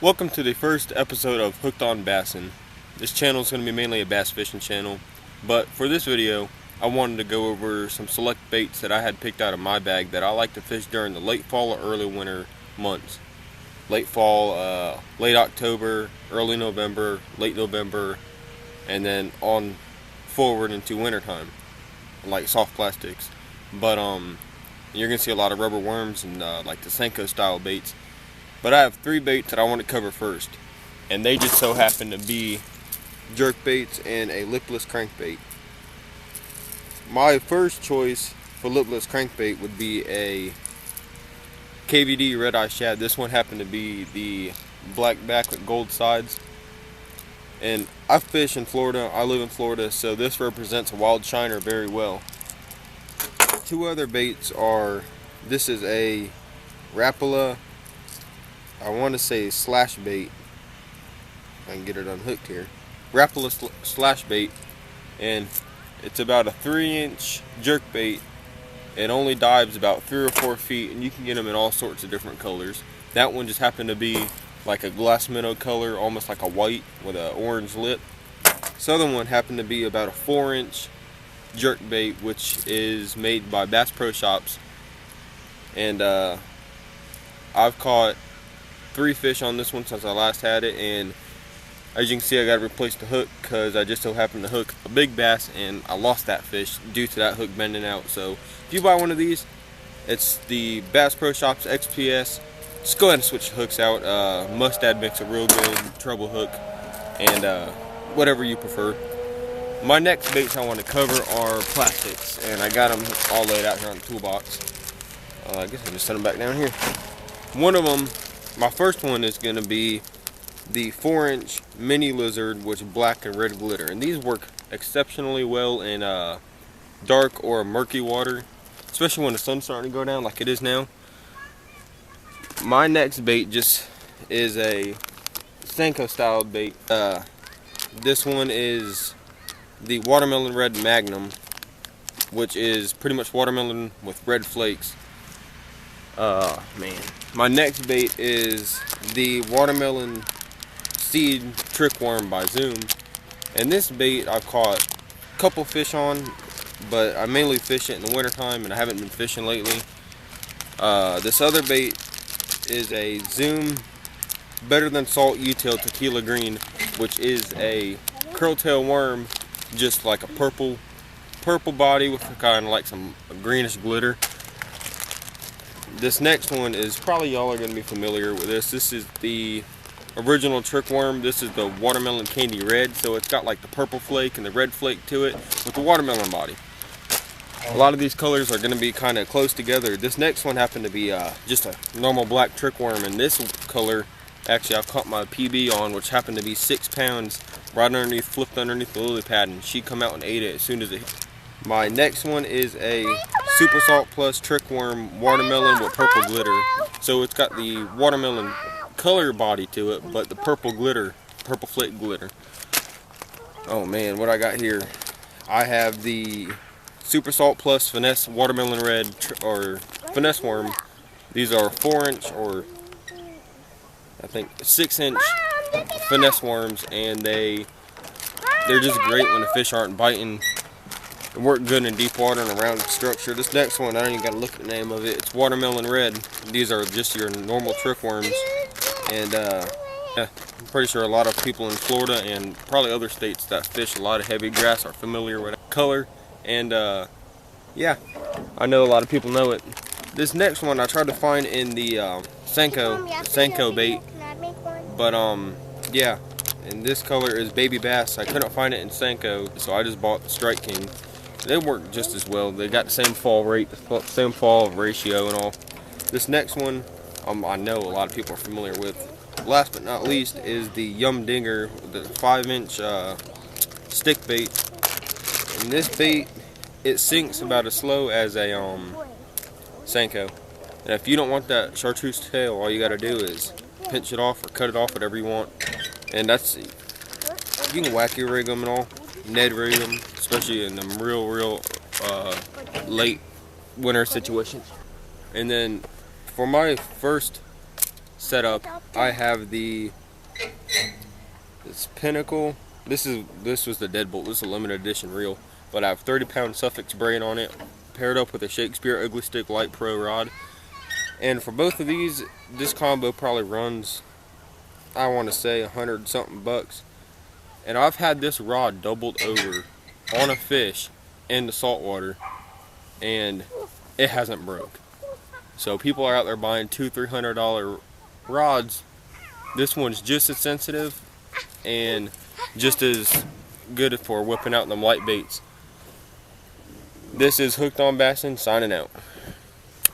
Welcome to the first episode of Hooked on Bassin'. This channel is going to be mainly a bass fishing channel, but for this video I wanted to go over some select baits that I had picked out of my bag that I like to fish during the late fall or early winter months. Late fall, late October, early November, late November, and then on forward into wintertime, like soft plastics. But you're going to see a lot of rubber worms and like the Senko style baits. But I have three baits that I want to cover first, and they just so happen to be jerk baits and a lipless crankbait. My first choice for lipless crankbait would be a KVD Red Eye Shad. This one happened to be the black back with gold sides. And I fish in Florida, I live in Florida, so this represents a wild shiner very well. Two other baits are, this is a Rapala, I want to say slash bait. I can get it unhooked here. Rapala slash bait, and it's about a 3-inch jerk bait. It only dives about 3 or 4 feet, and you can get them in all sorts of different colors. That one just happened to be like a glass minnow color, almost like a white with an orange lip. This other one happened to be about a 4-inch jerk bait, which is made by Bass Pro Shops, and I've caught 3 fish on this one since I last had it, and as you can see I got to replace the hook because I just so happened to hook a big bass and I lost that fish due to that hook bending out. So if you buy one of these, it's the Bass Pro Shops XPS. Just go ahead and switch the hooks out. Mustad makes a real good treble hook, and whatever you prefer. My next baits I want to cover are plastics, and I got them all laid out here on the toolbox. I guess I'll just set them back down here. One of them, my first one, is going to be the 4-inch mini lizard with black and red glitter, and these work exceptionally well in dark or murky water, especially when the sun's starting to go down like it is now. My next bait just is a Senko style bait. This one is the Watermelon Red Magnum, which is pretty much watermelon with red flakes. Man. My next bait is the Watermelon Seed Trick Worm by Zoom. And this bait I've caught a couple fish on, but I mainly fish it in the wintertime and I haven't been fishing lately. This other bait is a Zoom Better Than Salt U-Tail Tequila Green, which is a curltail worm, just like a purple body with kind of like some greenish glitter. This next one is probably y'all are going to be familiar with this. This is the original trick worm. This is the Watermelon Candy Red, so it's got like the purple flake and the red flake to it with the watermelon body. A lot of these colors are going to be kind of close together. This next one happened to be just a normal black trick worm, and this color actually I've caught my PB on, which happened to be 6 pounds, right underneath, flipped underneath the lily pad, and she come out and ate it as soon as it hit. My next one is a Super Salt Plus Trick Worm Watermelon with purple glitter. So it's got the watermelon color body to it, but the purple glitter, purple flake glitter. Oh man, what I got here? I have the Super Salt Plus Finesse Watermelon Red or Finesse Worm. These are 4-inch or I think 6-inch finesse worms, and they're just great when the fish aren't biting. They work good in deep water and around structure. This next one, I don't even got to look at the name of it. It's Watermelon Red. These are just your normal trick worms, and yeah, I'm pretty sure a lot of people in Florida and probably other states that fish a lot of heavy grass are familiar with that color, and yeah, I know a lot of people know it. This next one I tried to find in the Senko bait, but yeah, and this color is Baby Bass. I couldn't find it in Senko, so I just bought the Strike King. They work just as well. They got the same fall rate, the same fall ratio and all. This next one, I know a lot of people are familiar with. Last but not least is the Yum Dinger, the 5-inch stick bait. And this bait, it sinks about as slow as a Senko. And if you don't want that chartreuse tail, all you got to do is pinch it off or cut it off, whatever you want. And that's, you can wacky rig them and all, Ned rig them, especially in them real late winter situations. And then for my first setup, I have this Pinnacle. This was the Deadbolt. This is a limited edition reel, but I have 30-pound Suffolk braid on it, paired up with a Shakespeare Ugly Stick Light Pro rod. And for both of these, this combo probably runs, I want to say, 100 something bucks. And I've had this rod doubled over on a fish in the saltwater, and it hasn't broke. So people are out there buying $200-300 rods. This one's just as sensitive and just as good for whipping out them light baits. This is Hooked on Bassin' signing out.